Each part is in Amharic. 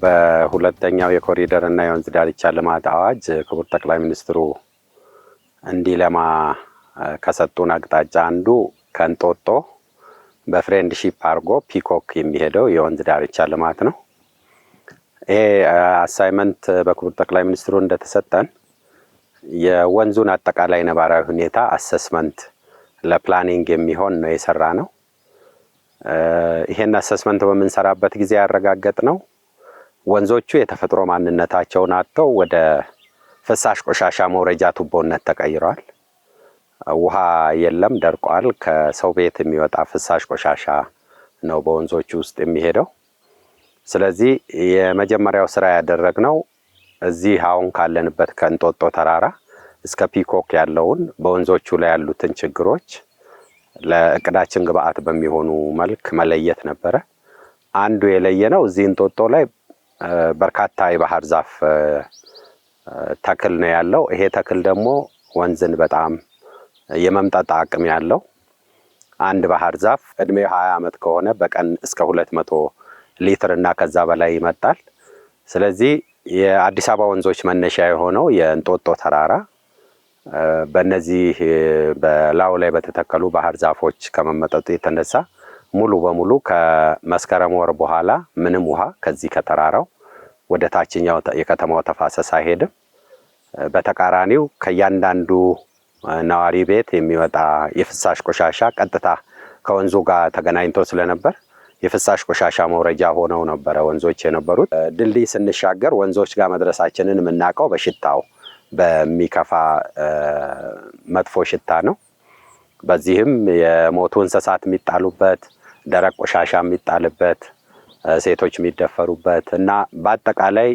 በሁለተኛው የኮሪደር እና የወንዝ ዳርቻ ልማት አዋጅ ክቡር ጠቅላይ ሚኒስትሩ እንዲለማ ከሰጡን አቅጣጫ አንዱ ከእንጦጦ በፍሬንድሺፕ አርጎ ፒኮክ የሚሄደው የወንዝ ዳርቻ ልማት ነው። ይሄ አሳይመንት በክቡር ጠቅላይ ሚኒስትሩ እንደተሰጠን የወንዙን አጠቃላይ ነባራዊ ሁኔታ አሰስመንት ለፕላኒንግ የሚሆን ነው የሰራ ነው። ይሄን አሰስመንት በምንሰራበት ጊዜ ያረጋገጥነው ወንዞቹ የተፈጥሮ ማንነታቸውን አጥተው ወደ ፍሳሽ ቆሻሻ መውረጃ ቱቦነት ተቀይረዋል። ውሃ የለም፣ ደርቋል። ከሰው ቤት የሚወጣ ፍሳሽ ቆሻሻ ነው በወንዞቹ ውስጥ የሚሄደው። ስለዚህ የመጀመሪያው ስራ ያደረግነው እዚህ አሁን ካለንበት ከእንጦጦ ተራራ እስከ ፒኮክ ያለውን በወንዞቹ ላይ ያሉትን ችግሮች ለእቅዳችን ግብአት በሚሆኑ መልክ መለየት ነበረ። አንዱ የለየነው እዚህ እንጦጦ ላይ በርካታ የባህር ዛፍ ተክል ነው ያለው። ይሄ ተክል ደግሞ ወንዝን በጣም የመምጠጥ አቅም ያለው አንድ ባህር ዛፍ እድሜው 20 ዓመት ከሆነ በቀን እስከ 200 ሊትር እና ከዛ በላይ ይመጣል። ስለዚህ የአዲስ አበባ ወንዞች መነሻ የሆነው የእንጦጦ ተራራ በእነዚህ በላዩ ላይ በተተከሉ ባህር ዛፎች ከመመጠጡ የተነሳ ሙሉ በሙሉ ከመስከረም ወር በኋላ ምንም ውሃ ከዚህ ከተራራው ወደ ታችኛው የከተማው ተፋሰስ አይሄድም። በተቃራኒው ከእያንዳንዱ ነዋሪ ቤት የሚወጣ የፍሳሽ ቆሻሻ ቀጥታ ከወንዙ ጋር ተገናኝቶ ስለነበር የፍሳሽ ቆሻሻ መውረጃ ሆነው ነበረ ወንዞች የነበሩት። ድልድይ ስንሻገር ወንዞች ጋር መድረሳችንን የምናውቀው በሽታው በሚከፋ መጥፎ ሽታ ነው። በዚህም የሞቱ እንስሳት የሚጣሉበት፣ ደረቅ ቆሻሻ የሚጣልበት፣ ሴቶች የሚደፈሩበት እና በአጠቃላይ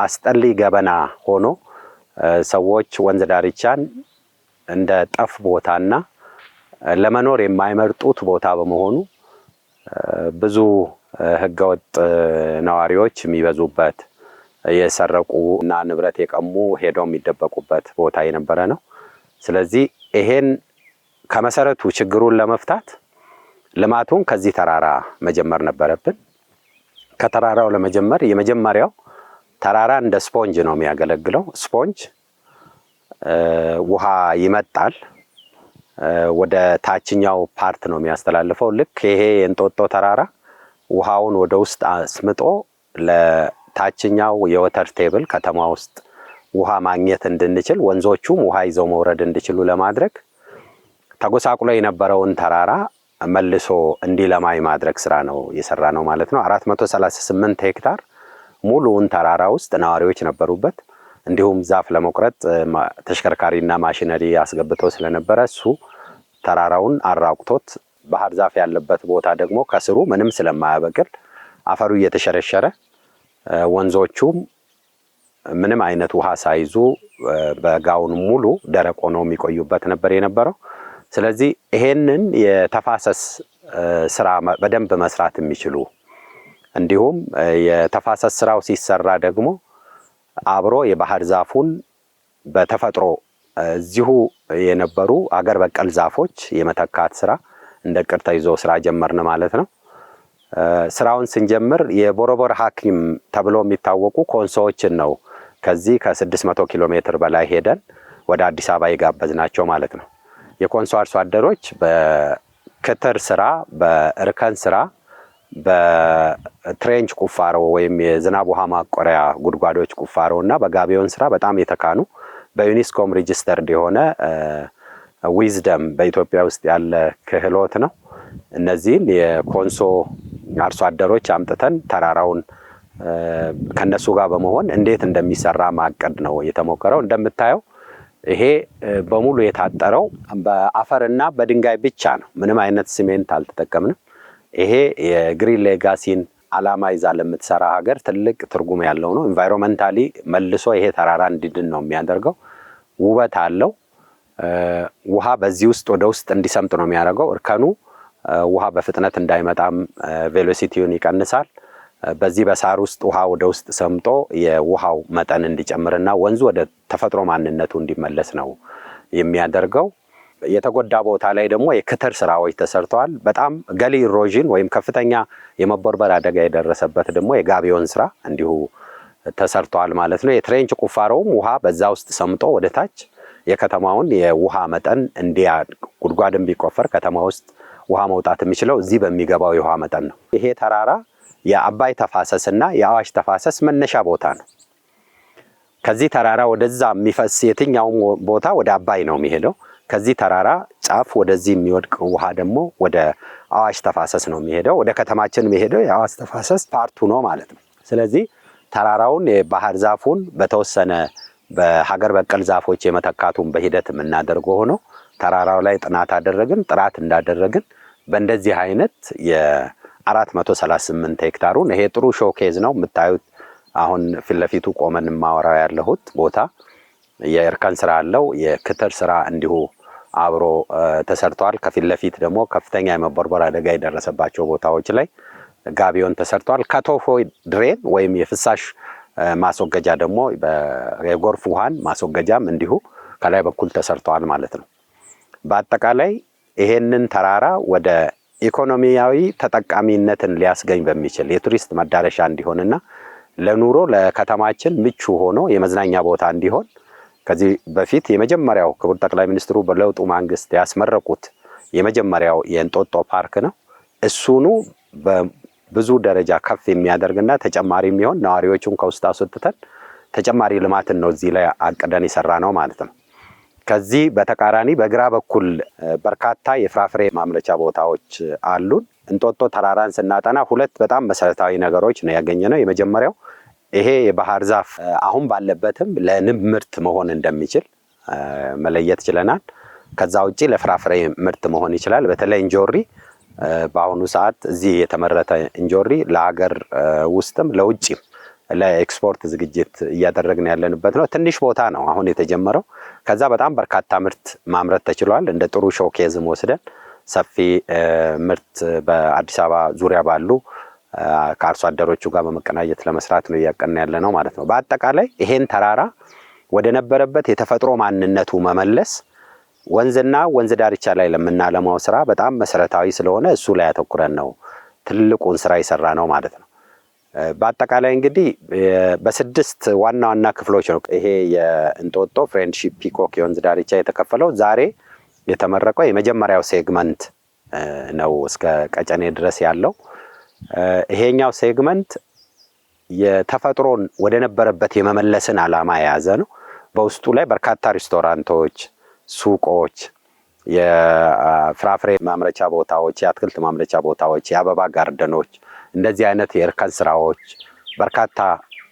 አስጠሊ ገበና ሆኖ ሰዎች ወንዝ ዳርቻን እንደ ጠፍ ቦታና ለመኖር የማይመርጡት ቦታ በመሆኑ ብዙ ህገወጥ ነዋሪዎች የሚበዙበት፣ የሰረቁ እና ንብረት የቀሙ ሄደው የሚደበቁበት ቦታ የነበረ ነው። ስለዚህ ይሄን ከመሰረቱ ችግሩን ለመፍታት ልማቱን ከዚህ ተራራ መጀመር ነበረብን። ከተራራው ለመጀመር የመጀመሪያው ተራራ እንደ ስፖንጅ ነው የሚያገለግለው። ስፖንጅ ውሃ ይመጣል፣ ወደ ታችኛው ፓርት ነው የሚያስተላልፈው። ልክ ይሄ የእንጦጦ ተራራ ውሃውን ወደ ውስጥ አስምጦ ለታችኛው የወተር ቴብል ከተማ ውስጥ ውሃ ማግኘት እንድንችል፣ ወንዞቹም ውሃ ይዘው መውረድ እንዲችሉ ለማድረግ ተጎሳቁሎ የነበረውን ተራራ መልሶ እንዲለማ የማድረግ ስራ ነው የሰራ ነው ማለት ነው። 438 ሄክታር ሙሉውን ተራራ ውስጥ ነዋሪዎች ነበሩበት። እንዲሁም ዛፍ ለመቁረጥ ተሽከርካሪና ማሽነሪ አስገብተው ስለነበረ እሱ ተራራውን አራቁቶት፣ ባህር ዛፍ ያለበት ቦታ ደግሞ ከስሩ ምንም ስለማያበቅል አፈሩ እየተሸረሸረ ወንዞቹም ምንም አይነት ውሃ ሳይዙ በጋውን ሙሉ ደረቅ ሆነው የሚቆዩበት ነበር የነበረው። ስለዚህ ይሄንን የተፋሰስ ስራ በደንብ መስራት የሚችሉ እንዲሁም የተፋሰስ ስራው ሲሰራ ደግሞ አብሮ የባህር ዛፉን በተፈጥሮ እዚሁ የነበሩ አገር በቀል ዛፎች የመተካት ስራ እንደ ቅር ተይዞ ስራ ጀመርን ማለት ነው። ስራውን ስንጀምር የቦረቦር ሐኪም ተብሎ የሚታወቁ ኮንሶዎችን ነው ከዚህ ከ600 ኪሎ ሜትር በላይ ሄደን ወደ አዲስ አበባ የጋበዝናቸው ማለት ነው። የኮንሶ አርሶ አደሮች በክትር ስራ፣ በእርከን ስራ፣ በትሬንች ቁፋሮ ወይም የዝናብ ውሃ ማቆሪያ ጉድጓዶች ቁፋሮ እና በጋቢዮን ስራ በጣም የተካኑ በዩኒስኮም ሬጂስተርድ የሆነ ዊዝደም በኢትዮጵያ ውስጥ ያለ ክህሎት ነው። እነዚህን የኮንሶ አርሶ አደሮች አምጥተን ተራራውን ከነሱ ጋር በመሆን እንዴት እንደሚሰራ ማቀድ ነው የተሞከረው። እንደምታየው ይሄ በሙሉ የታጠረው በአፈርና በድንጋይ ብቻ ነው። ምንም አይነት ሲሜንት አልተጠቀምንም። ይሄ የግሪን ሌጋሲን አላማ ይዛ ለምትሰራ ሀገር ትልቅ ትርጉም ያለው ነው። ኢንቫይሮንመንታሊ መልሶ ይሄ ተራራ እንዲድን ነው የሚያደርገው። ውበት አለው። ውሃ በዚህ ውስጥ ወደ ውስጥ እንዲሰምጥ ነው የሚያደርገው። እርከኑ ውሃ በፍጥነት እንዳይመጣም ቬሎሲቲውን ይቀንሳል። በዚህ በሳር ውስጥ ውሃ ወደ ውስጥ ሰምጦ የውሃው መጠን እንዲጨምርና ወንዙ ወደ ተፈጥሮ ማንነቱ እንዲመለስ ነው የሚያደርገው። የተጎዳ ቦታ ላይ ደግሞ የክትር ስራዎች ተሰርተዋል። በጣም ገሊ ኢሮዥን ወይም ከፍተኛ የመቦርበር አደጋ የደረሰበት ደግሞ የጋቢዮን ስራ እንዲሁ ተሰርተዋል ማለት ነው። የትሬንች ቁፋሮውም ውሃ በዛ ውስጥ ሰምጦ ወደ ታች የከተማውን የውሃ መጠን ጉድጓድም ቢቆፈር ከተማ ውስጥ ውሃ መውጣት የሚችለው እዚህ በሚገባው የውሃ መጠን ነው። ይሄ ተራራ የአባይ ተፋሰስና የአዋሽ ተፋሰስ መነሻ ቦታ ነው። ከዚህ ተራራ ወደዛ የሚፈስ የትኛውም ቦታ ወደ አባይ ነው የሚሄደው። ከዚህ ተራራ ጫፍ ወደዚህ የሚወድቅ ውሃ ደግሞ ወደ አዋሽ ተፋሰስ ነው የሚሄደው። ወደ ከተማችን የሚሄደው የአዋሽ ተፋሰስ ፓርቱ ነው ማለት ነው። ስለዚህ ተራራውን የባህር ዛፉን በተወሰነ በሀገር በቀል ዛፎች የመተካቱን በሂደት የምናደርገው ሆኖ ተራራው ላይ ጥናት አደረግን። ጥራት እንዳደረግን በእንደዚህ አይነት የ438 ሄክታሩን ይሄ ጥሩ ሾኬዝ ነው የምታዩት። አሁን ፊት ለፊቱ ቆመን ማወራው ያለሁት ቦታ የእርከን ስራ አለው። የክትር ስራ እንዲሁ አብሮ ተሰርቷል። ከፊት ለፊት ደግሞ ከፍተኛ የመቦርቦር አደጋ የደረሰባቸው ቦታዎች ላይ ጋቢዮን ተሰርቷል። ከቶፎ ድሬን ወይም የፍሳሽ ማስወገጃ ደግሞ የጎርፍ ውሃን ማስወገጃም እንዲሁ ከላይ በኩል ተሰርተዋል ማለት ነው። በአጠቃላይ ይሄንን ተራራ ወደ ኢኮኖሚያዊ ተጠቃሚነትን ሊያስገኝ በሚችል የቱሪስት መዳረሻ እንዲሆንና ለኑሮ ለከተማችን ምቹ ሆኖ የመዝናኛ ቦታ እንዲሆን ከዚህ በፊት የመጀመሪያው ክቡር ጠቅላይ ሚኒስትሩ በለውጡ ማንግስት ያስመረቁት የመጀመሪያው የእንጦጦ ፓርክ ነው። እሱኑ በብዙ ደረጃ ከፍ የሚያደርግና ተጨማሪ የሚሆን ነዋሪዎቹን ከውስጥ አስወጥተን ተጨማሪ ልማትን ነው እዚህ ላይ አቅደን የሰራ ነው ማለት ነው። ከዚህ በተቃራኒ በግራ በኩል በርካታ የፍራፍሬ ማምረቻ ቦታዎች አሉን። እንጦጦ ተራራን ስናጠና ሁለት በጣም መሰረታዊ ነገሮች ነው ያገኘነው። የመጀመሪያው ይሄ የባህር ዛፍ አሁን ባለበትም ለንብ ምርት መሆን እንደሚችል መለየት ችለናል። ከዛ ውጪ ለፍራፍሬ ምርት መሆን ይችላል። በተለይ እንጆሪ በአሁኑ ሰዓት እዚህ የተመረተ እንጆሪ ለሀገር ውስጥም ለውጭም ለኤክስፖርት ዝግጅት እያደረግን ያለንበት ነው። ትንሽ ቦታ ነው አሁን የተጀመረው። ከዛ በጣም በርካታ ምርት ማምረት ተችሏል። እንደ ጥሩ ሾኬዝም ወስደን ሰፊ ምርት በአዲስ አበባ ዙሪያ ባሉ ከአርሶ አደሮቹ ጋር በመቀናጀት ለመስራት ነው እያቀን ያለ ነው ማለት ነው። በአጠቃላይ ይሄን ተራራ ወደ ነበረበት የተፈጥሮ ማንነቱ መመለስ ወንዝና ወንዝ ዳርቻ ላይ ለምናለማው ስራ በጣም መሰረታዊ ስለሆነ እሱ ላይ ያተኩረን ነው ትልቁን ስራ ይሰራ ነው ማለት ነው። በአጠቃላይ እንግዲህ በስድስት ዋና ዋና ክፍሎች ነው ይሄ የእንጦጦ ፍሬንድሺፕ ፒኮክ የወንዝ ዳርቻ የተከፈለው። ዛሬ የተመረቀው የመጀመሪያው ሴግመንት ነው እስከ ቀጨኔ ድረስ ያለው። ይሄኛው ሴግመንት የተፈጥሮን ወደ ነበረበት የመመለስን ዓላማ የያዘ ነው። በውስጡ ላይ በርካታ ሬስቶራንቶች፣ ሱቆች፣ የፍራፍሬ ማምረቻ ቦታዎች፣ የአትክልት ማምረቻ ቦታዎች፣ የአበባ ጋርደኖች፣ እንደዚህ አይነት የእርከን ስራዎች በርካታ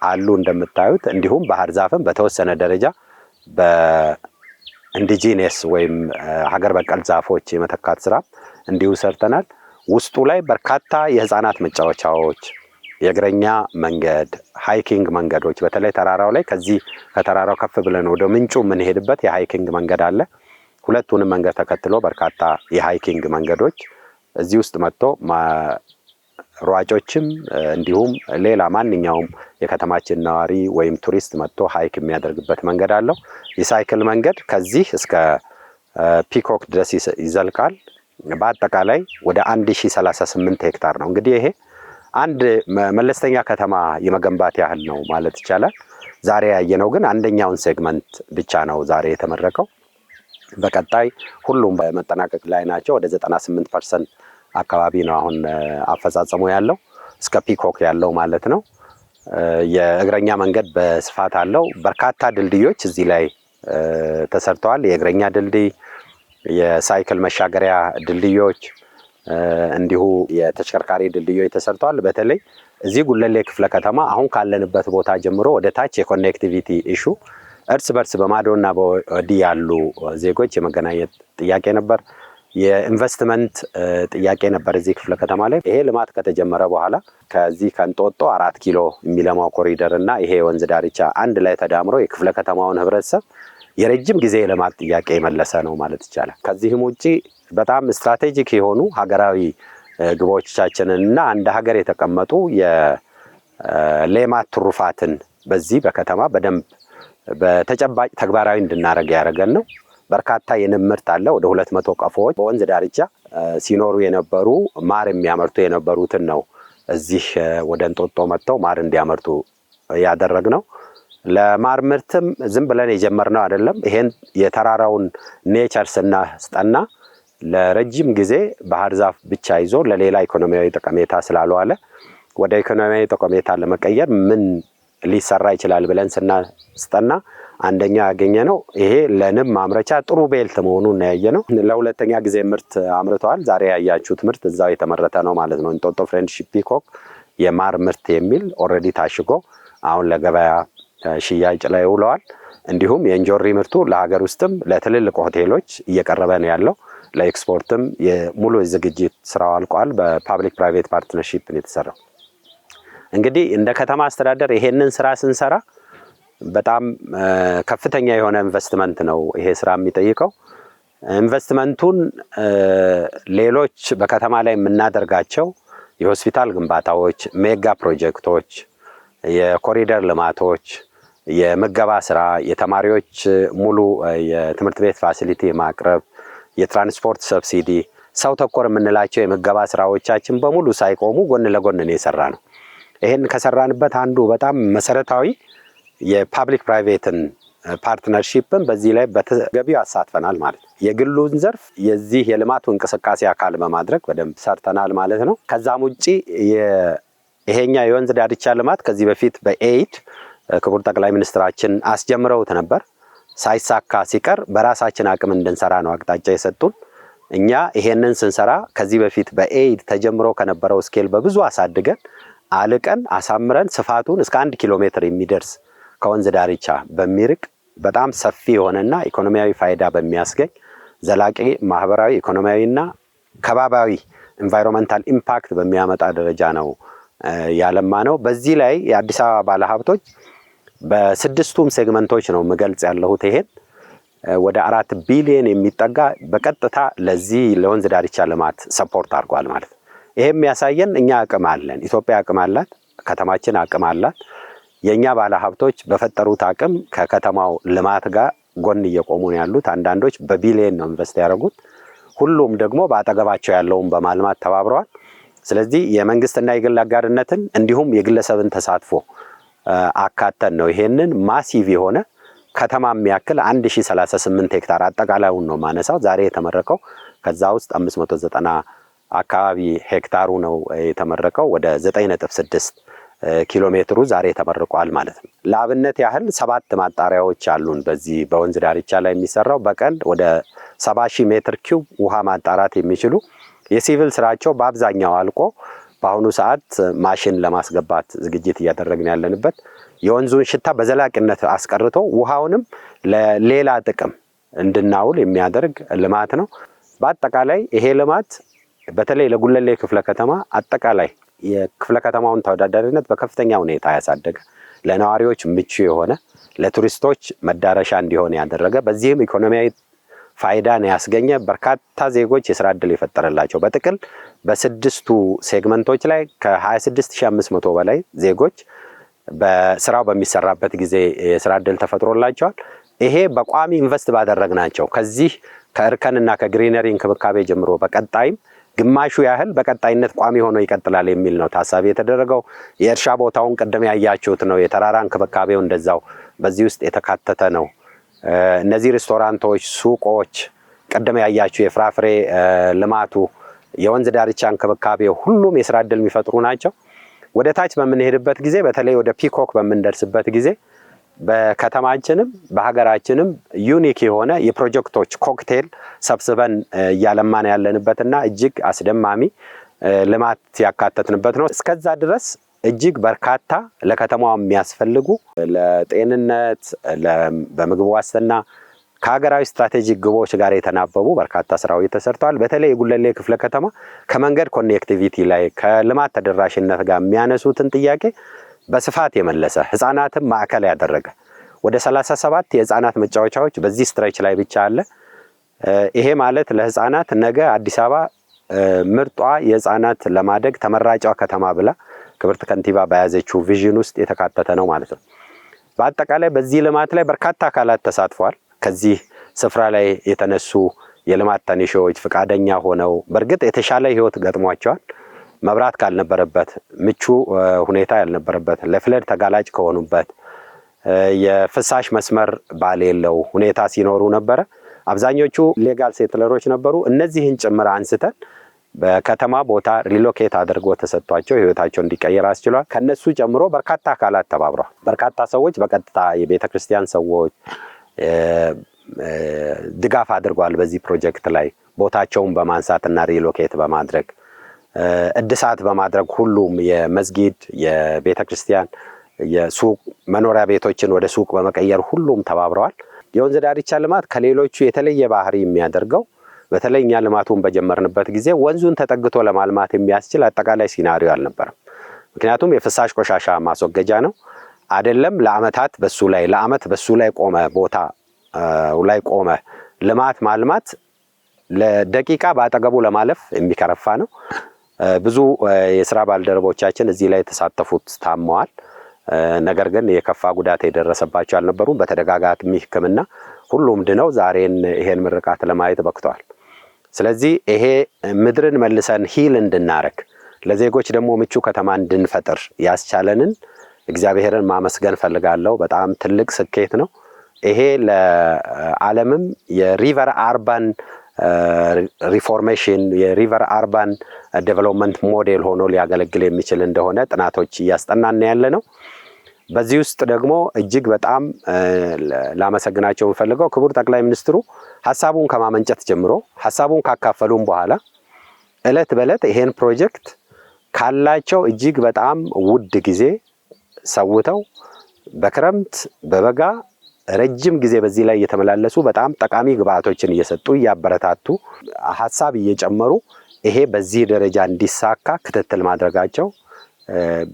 አሉ እንደምታዩት። እንዲሁም ባህር ዛፍን በተወሰነ ደረጃ በኢንዲጂነስ ወይም ሀገር በቀል ዛፎች የመተካት ስራ እንዲሁ ሰርተናል። ውስጡ ላይ በርካታ የህፃናት መጫወቻዎች፣ የእግረኛ መንገድ፣ ሃይኪንግ መንገዶች በተለይ ተራራው ላይ ከዚህ ከተራራው ከፍ ብለን ወደ ምንጩ የምንሄድበት የሃይኪንግ መንገድ አለ። ሁለቱንም መንገድ ተከትሎ በርካታ የሃይኪንግ መንገዶች እዚህ ውስጥ መጥቶ ሯጮችም እንዲሁም ሌላ ማንኛውም የከተማችን ነዋሪ ወይም ቱሪስት መጥቶ ሃይክ የሚያደርግበት መንገድ አለው። የሳይክል መንገድ ከዚህ እስከ ፒኮክ ድረስ ይዘልቃል። በአጠቃላይ ወደ 1038 ሄክታር ነው። እንግዲህ ይሄ አንድ መለስተኛ ከተማ የመገንባት ያህል ነው ማለት ይቻላል። ዛሬ ያየነው ግን አንደኛውን ሴግመንት ብቻ ነው ዛሬ የተመረቀው። በቀጣይ ሁሉም በመጠናቀቅ ላይ ናቸው። ወደ 98% አካባቢ ነው አሁን አፈጻጸሙ ያለው እስከ ፒኮክ ያለው ማለት ነው። የእግረኛ መንገድ በስፋት አለው። በርካታ ድልድዮች እዚህ ላይ ተሰርተዋል። የእግረኛ ድልድይ፣ የሳይክል መሻገሪያ ድልድዮች እንዲሁ የተሽከርካሪ ድልድዮች ተሰርተዋል። በተለይ እዚህ ጉለሌ ክፍለ ከተማ አሁን ካለንበት ቦታ ጀምሮ ወደ ታች የኮኔክቲቪቲ ኢሹ እርስ በርስ በማዶና በወዲህ ያሉ ዜጎች የመገናኘት ጥያቄ ነበር። የኢንቨስትመንት ጥያቄ ነበር እዚህ ክፍለ ከተማ ላይ። ይሄ ልማት ከተጀመረ በኋላ ከዚህ ከእንጦጦ 4 ኪሎ የሚለማው ኮሪደር እና ይሄ ወንዝ ዳርቻ አንድ ላይ ተዳምሮ የክፍለ ከተማውን ህብረተሰብ የረጅም ጊዜ የልማት ጥያቄ የመለሰ ነው ማለት ይቻላል። ከዚህም ውጪ በጣም ስትራቴጂክ የሆኑ ሀገራዊ ግቦቻችንን እና እንደ ሀገር የተቀመጡ የሌማት ትሩፋትን በዚህ በከተማ በደንብ በተጨባጭ ተግባራዊ እንድናደርግ ያደረገን ነው። በርካታ የንብ ምርት አለ። ወደ 200 ቀፎዎች በወንዝ ዳርቻ ሲኖሩ የነበሩ ማር የሚያመርቱ የነበሩትን ነው እዚህ ወደ እንጦጦ መጥተው ማር እንዲያመርቱ ያደረግነው። ለማር ምርትም ዝም ብለን የጀመርነው አይደለም። ይሄን የተራራውን ኔቸር ስናስጠና ለረጅም ጊዜ ባህር ዛፍ ብቻ ይዞ ለሌላ ኢኮኖሚያዊ ጠቀሜታ ስላልዋለ ወደ ኢኮኖሚያዊ ጠቀሜታ ለመቀየር ምን ሊሰራ ይችላል ብለን ስናስጠና አንደኛ ያገኘነው ይሄ ለንብ ማምረቻ ጥሩ ቤልት መሆኑን ያየነው። ለሁለተኛ ጊዜ ምርት አምርተዋል። ዛሬ ያያችሁት ምርት እዛው የተመረተ ነው ማለት ነው። እንጦጦ ፍሬንድሺፕ ፒኮክ የማር ምርት የሚል ኦልሬዲ ታሽጎ አሁን ለገበያ ሽያጭ ላይ ውለዋል። እንዲሁም የእንጆሪ ምርቱ ለሀገር ውስጥም ለትልልቅ ሆቴሎች እየቀረበ ነው ያለው። ለኤክስፖርትም የሙሉ ዝግጅት ስራው አልቋል። በፓብሊክ ፕራይቬት ፓርትነርሺፕ ነው የተሰራው። እንግዲህ እንደ ከተማ አስተዳደር ይሄንን ስራ ስንሰራ በጣም ከፍተኛ የሆነ ኢንቨስትመንት ነው ይሄ ስራ የሚጠይቀው። ኢንቨስትመንቱን ሌሎች በከተማ ላይ የምናደርጋቸው የሆስፒታል ግንባታዎች፣ ሜጋ ፕሮጀክቶች፣ የኮሪደር ልማቶች፣ የምገባ ስራ፣ የተማሪዎች ሙሉ የትምህርት ቤት ፋሲሊቲ ማቅረብ፣ የትራንስፖርት ሰብሲዲ፣ ሰው ተኮር የምንላቸው የምገባ ስራዎቻችን በሙሉ ሳይቆሙ ጎን ለጎን ነው የሰራ ነው። ይሄን ከሰራንበት አንዱ በጣም መሰረታዊ የፓብሊክ ፕራይቬትን ፓርትነርሺፕን በዚህ ላይ በተገቢው አሳትፈናል ማለት ነው። የግሉን ዘርፍ የዚህ የልማቱ እንቅስቃሴ አካል በማድረግ በደንብ ሰርተናል ማለት ነው። ከዛም ውጪ ይሄኛ የወንዝ ዳርቻ ልማት ከዚህ በፊት በኤይድ ክቡር ጠቅላይ ሚኒስትራችን አስጀምረውት ነበር። ሳይሳካ ሲቀር በራሳችን አቅም እንድንሰራ ነው አቅጣጫ የሰጡን። እኛ ይሄንን ስንሰራ ከዚህ በፊት በኤይድ ተጀምሮ ከነበረው ስኬል በብዙ አሳድገን አልቀን አሳምረን ስፋቱን እስከ 1 ኪሎ ሜትር የሚደርስ ከወንዝ ዳርቻ በሚርቅ በጣም ሰፊ የሆነና ኢኮኖሚያዊ ፋይዳ በሚያስገኝ ዘላቂ ማህበራዊ ኢኮኖሚያዊና ከባቢያዊ ኢንቫይሮንመንታል ኢምፓክት በሚያመጣ ደረጃ ነው ያለማ ነው። በዚህ ላይ የአዲስ አበባ ባለሀብቶች በስድስቱም ሴግመንቶች ነው መገልጽ ያለሁት። ይሄን ወደ 4 ቢሊዮን የሚጠጋ በቀጥታ ለዚህ ለወንዝ ዳርቻ ልማት ሰፖርት አድርጓል ማለት ነው። ይሄ የሚያሳየን እኛ አቅም አለን፣ ኢትዮጵያ አቅም አላት፣ ከተማችን አቅም አላት። የኛ ባለሀብቶች በፈጠሩት አቅም ከከተማው ልማት ጋር ጎን እየቆሙ ነው ያሉት። አንዳንዶች በቢሊዮን ነው ኢንቨስት ያደረጉት። ሁሉም ደግሞ በአጠገባቸው ያለውን በማልማት ተባብረዋል። ስለዚህ የመንግስትና የግል አጋርነትን እንዲሁም የግለሰብን ተሳትፎ አካተን ነው ይሄንን ማሲቭ የሆነ ከተማ የሚያክል 1038 ሄክታር አጠቃላዩን ነው ማነሳው ዛሬ የተመረቀው። ከዛ ውስጥ 590 አካባቢ ሄክታሩ ነው የተመረቀው። ወደ 9.6 ኪሎ ሜትሩ ዛሬ ተመርቋል ማለት ነው። ለአብነት ያህል 7 ማጣሪያዎች አሉን በዚህ በወንዝ ዳርቻ ላይ የሚሰራው በቀን ወደ 70,000 ሜትር ኪዩብ ውሃ ማጣራት የሚችሉ የሲቪል ስራቸው በአብዛኛው አልቆ በአሁኑ ሰዓት ማሽን ለማስገባት ዝግጅት እያደረግን ያለንበት የወንዙን ሽታ በዘላቂነት አስቀርቶ ውሃውንም ለሌላ ጥቅም እንድናውል የሚያደርግ ልማት ነው። በአጠቃላይ ይሄ ልማት በተለይ ለጉለሌ ክፍለ ከተማ አጠቃላይ የክፍለ ከተማውን ተወዳዳሪነት በከፍተኛ ሁኔታ ያሳደገ፣ ለነዋሪዎች ምቹ የሆነ፣ ለቱሪስቶች መዳረሻ እንዲሆን ያደረገ፣ በዚህም ኢኮኖሚያዊ ፋይዳን ያስገኘ፣ በርካታ ዜጎች የስራ ዕድል የፈጠረላቸው፣ በጥቅል በስድስቱ ሴግመንቶች ላይ ከ26500 በላይ ዜጎች በስራው በሚሰራበት ጊዜ የስራ ዕድል ተፈጥሮላቸዋል። ይሄ በቋሚ ኢንቨስት ባደረግናቸው ከዚህ ከእርከንና ከግሪነሪ እንክብካቤ ጀምሮ በቀጣይም ግማሹ ያህል በቀጣይነት ቋሚ ሆኖ ይቀጥላል የሚል ነው ታሳቢ የተደረገው። የእርሻ ቦታውን ቀደም ያያችሁት ነው። የተራራ እንክብካቤው እንደዛው በዚህ ውስጥ የተካተተ ነው። እነዚህ ሬስቶራንቶች፣ ሱቆች፣ ቀደም ያያችሁ የፍራፍሬ ልማቱ፣ የወንዝ ዳርቻ እንክብካቤው ሁሉም የስራ ዕድል የሚፈጥሩ ናቸው። ወደ ታች በምንሄድበት ጊዜ በተለይ ወደ ፒኮክ በምንደርስበት ጊዜ በከተማችንም በሀገራችንም ዩኒክ የሆነ የፕሮጀክቶች ኮክቴል ሰብስበን እያለማን ያለንበትና እጅግ አስደማሚ ልማት ያካተትንበት ነው። እስከዛ ድረስ እጅግ በርካታ ለከተማዋ የሚያስፈልጉ ለጤንነት፣ በምግብ ዋስትና ከሀገራዊ ስትራቴጂክ ግቦች ጋር የተናበቡ በርካታ ስራዎች ተሰርተዋል። በተለይ የጉለሌ ክፍለ ከተማ ከመንገድ ኮኔክቲቪቲ ላይ ከልማት ተደራሽነት ጋር የሚያነሱትን ጥያቄ በስፋት የመለሰ ህፃናትን ማዕከል ያደረገ ወደ 37 የህፃናት መጫወቻዎች በዚህ ስትሬች ላይ ብቻ አለ። ይሄ ማለት ለህፃናት ነገ አዲስ አበባ ምርጧ የህፃናት ለማደግ ተመራጯ ከተማ ብላ ክብርት ከንቲባ በያዘችው ቪዥን ውስጥ የተካተተ ነው ማለት ነው። በአጠቃላይ በዚህ ልማት ላይ በርካታ አካላት ተሳትፈዋል። ከዚህ ስፍራ ላይ የተነሱ የልማት ተነሺዎች ፈቃደኛ ሆነው በርግጥ የተሻለ ህይወት ገጥሟቸዋል። መብራት ካልነበረበት፣ ምቹ ሁኔታ ያልነበረበት፣ ለፍለድ ተጋላጭ ከሆኑበት፣ የፍሳሽ መስመር ባሌለው ሁኔታ ሲኖሩ ነበረ። አብዛኞቹ ሌጋል ሴትለሮች ነበሩ። እነዚህን ጭምር አንስተን በከተማ ቦታ ሪሎኬት አድርጎ ተሰጥቷቸው ህይወታቸው እንዲቀየር አስችሏል። ከነሱ ጨምሮ በርካታ አካላት ተባብረዋል። በርካታ ሰዎች በቀጥታ የቤተክርስቲያን ሰዎች ድጋፍ አድርጓል። በዚህ ፕሮጀክት ላይ ቦታቸውን በማንሳትና ሪሎኬት በማድረግ እድሳት በማድረግ ሁሉም የመስጊድ፣ የቤተክርስቲያን፣ የሱቅ መኖሪያ ቤቶችን ወደ ሱቅ በመቀየር ሁሉም ተባብረዋል። የወንዝ ዳርቻ ልማት ከሌሎቹ የተለየ ባህሪ የሚያደርገው በተለይ እኛ ልማቱን በጀመርንበት ጊዜ ወንዙን ተጠግቶ ለማልማት የሚያስችል አጠቃላይ ሲናሪዮ አልነበረም። ምክንያቱም የፍሳሽ ቆሻሻ ማስወገጃ ነው አይደለም። ለአመታት ለአመት በሱ ላይ ቆመ ቦታ ላይ ቆመ ልማት ማልማት ለደቂቃ በአጠገቡ ለማለፍ የሚከረፋ ነው። ብዙ የስራ ባልደረቦቻችን እዚህ ላይ ተሳተፉት ታመዋል። ነገር ግን የከፋ ጉዳት የደረሰባቸው አልነበሩም። በተደጋጋሚ ሕክምና ሁሉም ድነው ዛሬን ይሄን ምርቃት ለማየት በቅተዋል። ስለዚህ ይሄ ምድርን መልሰን ሂል እንድናረግ ለዜጎች ደግሞ ምቹ ከተማ እንድንፈጥር ያስቻለንን እግዚአብሔርን ማመስገን ፈልጋለሁ። በጣም ትልቅ ስኬት ነው። ይሄ ለዓለምም የሪቨር አርባን ሪፎርሜሽን የሪቨር አርባን ዴቨሎፕመንት ሞዴል ሆኖ ሊያገለግል የሚችል እንደሆነ ጥናቶች እያስጠናን ያለ ነው። በዚህ ውስጥ ደግሞ እጅግ በጣም ላመሰግናቸው የምፈልገው ክቡር ጠቅላይ ሚኒስትሩ ሐሳቡን ከማመንጨት ጀምሮ ሐሳቡን ካካፈሉን በኋላ እለት በእለት ይሄን ፕሮጀክት ካላቸው እጅግ በጣም ውድ ጊዜ ሰውተው በክረምት በበጋ ረጅም ጊዜ በዚህ ላይ እየተመላለሱ በጣም ጠቃሚ ግብአቶችን እየሰጡ እያበረታቱ ሐሳብ እየጨመሩ ይሄ በዚህ ደረጃ እንዲሳካ ክትትል ማድረጋቸው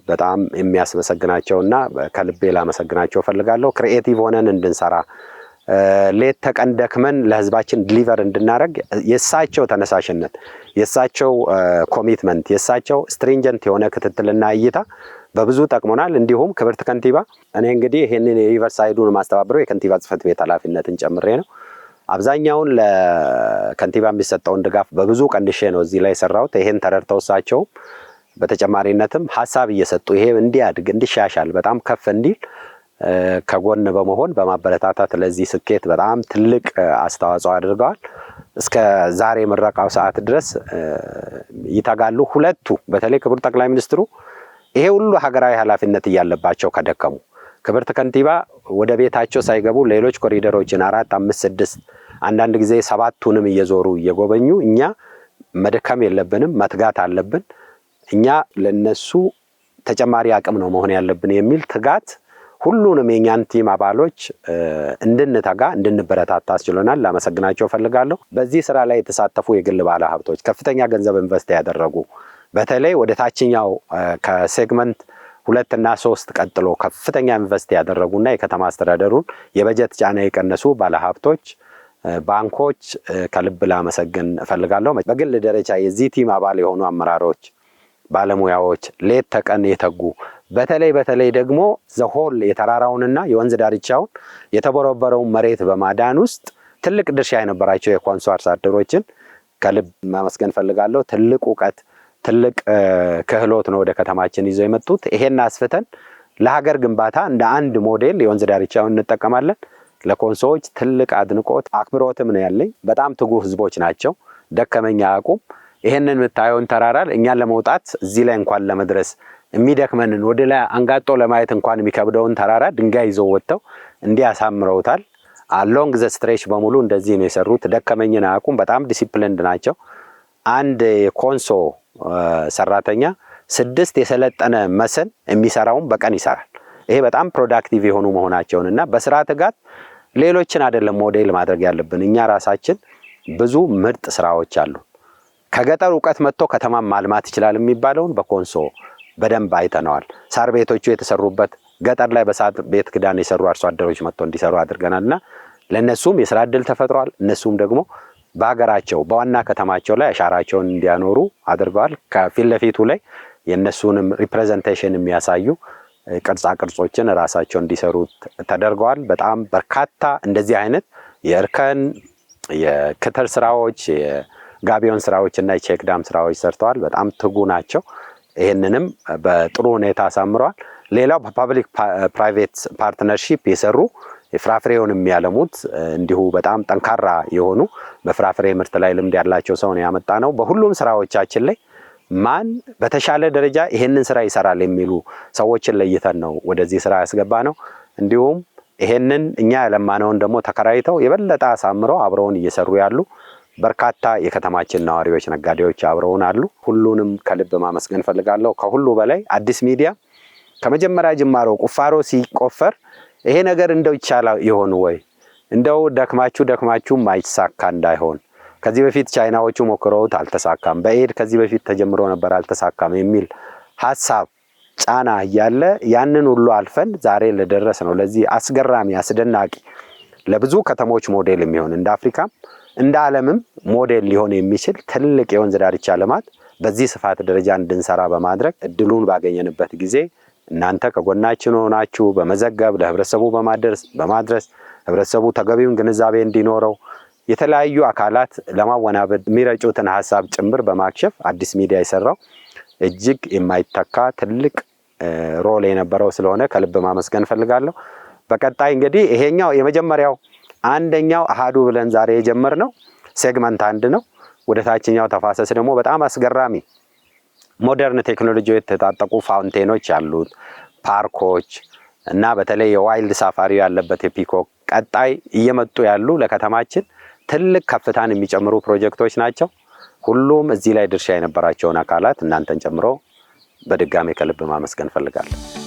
በጣም የሚያስመሰግናቸውና ከልቤ ላመሰግናቸው ፈልጋለሁ። ክሪኤቲቭ ሆነን እንድንሰራ ሌት ተቀን ደክመን ለህዝባችን ዲሊቨር እንድናረግ የሳቸው ተነሳሽነት፣ የሳቸው ኮሚትመንት፣ የሳቸው ስትሪንጀንት የሆነ ክትትልና እይታ በብዙ ጠቅሞናል። እንዲሁም ክብርት ከንቲባ እኔ እንግዲህ ይሄንን የሪቨርሳይዱን ማስተባበረው የከንቲባ ጽሕፈት ቤት ኃላፊነትን ጨምሬ ነው። አብዛኛውን ለከንቲባ የሚሰጠውን ድጋፍ በብዙ ቀንሼ ነው እዚህ ላይ ሰራሁት። ይሄን ተረድተው እሳቸው በተጨማሪነትም ሐሳብ እየሰጡ ይሄ እንዲያድግ እንዲሻሻል በጣም ከፍ እንዲል ከጎን በመሆን በማበረታታት ለዚህ ስኬት በጣም ትልቅ አስተዋጽኦ አድርገዋል። እስከ ዛሬ ምረቃው ሰዓት ድረስ ይተጋሉ። ሁለቱ በተለይ ክቡር ጠቅላይ ሚኒስትሩ ይሄ ሁሉ ሀገራዊ ኃላፊነት እያለባቸው ከደከሙ ክብርት ከንቲባ ወደ ቤታቸው ሳይገቡ ሌሎች ኮሪደሮችን 4፣ 5፣ 6 አንዳንድ ጊዜ 7ቱንም እየዞሩ እየጎበኙ እኛ መድከም የለብንም መትጋት አለብን፣ እኛ ለነሱ ተጨማሪ አቅም ነው መሆን ያለብን የሚል ትጋት ሁሉንም የኛን ቲም አባሎች እንድንተጋ እንድንበረታታ አስችሎናል። ላመሰግናቸው ፈልጋለሁ። በዚህ ስራ ላይ የተሳተፉ የግል ባለ ሀብቶች ከፍተኛ ገንዘብ ኢንቨስት ያደረጉ በተለይ ወደ ታችኛው ከሴግመንት 2 እና 3 ቀጥሎ ከፍተኛ ኢንቨስት ያደረጉና የከተማ አስተዳደሩን የበጀት ጫና የቀነሱ ባለ ሀብቶች፣ ባንኮች ከልብ ላመሰግን ፈልጋለሁ። በግል ደረጃ የዚህ ቲም አባል የሆኑ አመራሮች፣ ባለሙያዎች ሌት ተቀን የተጉ በተለይ ደግሞ ዘሆል የተራራውንና የወንዝ ዳርቻውን የተቦረበረውን መሬት በማዳን ውስጥ ትልቅ ድርሻ የነበራቸው የኮንሶ አርሶ አደሮችን ከልብ ማመስገን ፈልጋለሁ። ትልቅ እውቀት ትልቅ ክህሎት ነው ወደ ከተማችን ይዘው የመጡት። ይሄን አስፍተን ለሀገር ግንባታ እንደ አንድ ሞዴል የወንዝ ዳርቻውን እንጠቀማለን። ለኮንሶዎች ትልቅ አድንቆት አክብሮትም ነው ያለኝ። በጣም ትጉህ ህዝቦች ናቸው። ደከመኛ አቁም ይሄንን የምታየውን ተራራ እኛን ለመውጣት እዚህ ላይ እንኳን ለመድረስ የሚደክመንን ወደ ላይ አንጋጦ ለማየት እንኳን የሚከብደውን ተራራ ድንጋይ ይዘው ወጥተው እንዲያሳምረውታል። አሎንግ ዘ ስትሬች በሙሉ እንደዚህ ነው የሰሩት። ደከመኝና አቁም በጣም ዲሲፕሊንድ ናቸው። አንድ የኮንሶ ሰራተኛ 6 የሰለጠነ መስን የሚሰራውን በቀን ይሰራል። ይሄ በጣም ፕሮዳክቲቭ የሆኑ መሆናቸውንና በስራ ትጋት ሌሎችን አይደለም ሞዴል ማድረግ ያለብን እኛ ራሳችን ብዙ ምርጥ ስራዎች አሉ። ከገጠር ዕውቀት መጥቶ ከተማ ማልማት ይችላል የሚባለውን በኮንሶ በደንብ አይተነዋል። ሳር ቤቶቹ የተሰሩበት ገጠር ላይ በሳር ቤት ክዳን የሰሩ አርሶ አደሮች መጥቶ እንዲሰሩ አድርገናልና ለነሱም የስራ ዕድል ተፈጥሯል። እነሱም ደግሞ በሀገራቸው በዋና ከተማቸው ላይ አሻራቸውን እንዲያኖሩ አድርገዋል። ከፊት ለፊቱ ላይ የነሱንም ሪፕሬዘንቴሽን የሚያሳዩ ቅርጻ ቅርጾችን ራሳቸው እንዲሰሩ ተደርገዋል። በጣም በርካታ እንደዚህ አይነት የእርከን የክትል ስራዎች፣ የጋቢዮን ስራዎች እና የቼክ ዳም ስራዎች ሰርተዋል። በጣም ትጉ ናቸው። ይህንንም በጥሩ ሁኔታ አሳምረዋል። ሌላው በፓብሊክ ፕራይቬት ፓርትነርሺፕ የሰሩ የፍራፍሬውን የሚያለሙት እንዲሁ በጣም ጠንካራ የሆኑ በፍራፍሬ ምርት ላይ ልምድ ያላቸው ሰው ነው ያመጣ ነው። በሁሉም ስራዎቻችን ላይ ማን በተሻለ ደረጃ ይሄንን ስራ ይሰራል የሚሉ ሰዎችን ለይተን ነው ወደዚህ ስራ ያስገባ ነው። እንዲሁም ይሄንን እኛ ያለማነውን ደግሞ ተከራይተው የበለጠ አሳምረው አብረውን እየሰሩ ያሉ በርካታ የከተማችን ነዋሪዎች፣ ነጋዴዎች አብረውን አሉ። ሁሉንም ከልብ ማመስገን ፈልጋለሁ። ከሁሉ በላይ አዲስ ሚዲያ ከመጀመሪያ ጅማሮ ቁፋሮ ሲቆፈር ይሄ ነገር እንደው ይቻላል ይሆን ወይ እንደው ደክማችሁ ማይሳካ እንዳይሆን ከዚህ በፊት ቻይናዎቹ ሞክረውት አልተሳካም፣ በኤድ ከዚህ በፊት ተጀምሮ ነበር አልተሳካም የሚል ሐሳብ ጫና ያለ ያንን ሁሉ አልፈን ዛሬ ለደረስ ነው ለዚህ አስገራሚ አስደናቂ ለብዙ ከተሞች ሞዴል የሚሆን እንደ አፍሪካም እንደ ዓለምም ሞዴል ሊሆን የሚችል ትልቅ የወንዝ ዳርቻ ልማት በዚህ ስፋት ደረጃ እንድንሰራ በማድረግ እድሉን ባገኘንበት ጊዜ እናንተ ከጎናችን ሆናችሁ በመዘገብ ለህብረተሰቡ በማድረስ ህብረተሰቡ ተገቢውን ግንዛቤ እንዲኖረው የተለያዩ አካላት ለማወናበድ የሚረጩትን ሐሳብ ጭምር በማክሸፍ አዲስ ሚዲያ የሰራው እጅግ የማይተካ ትልቅ ሮል የነበረው ስለሆነ ከልብ ማመስገን ፈልጋለሁ። በቀጣይ እንግዲህ ይሄኛው የመጀመሪያው አንደኛው አሃዱ ብለን ዛሬ የጀመርነው ሴግመንት 1 ነው። ወደ ታችኛው ተፋሰስ ደግሞ በጣም አስገራሚ ሞደርን ቴክኖሎጂ የተጣጣቁ ፋውንቴኖች ያሉት ፓርኮች እና በተለይ የዋይልድ ሳፋሪ ያለበት የፒኮክ ቀጣይ እየመጡ ያሉ ለከተማችን ትልቅ ከፍታን የሚጨምሩ ፕሮጀክቶች ናቸው። ሁሉም እዚህ ላይ ድርሻ የነበራቸውን አካላት እናንተን ጨምሮ በድጋሜ ከልብ ማመስገን ፈልጋለሁ።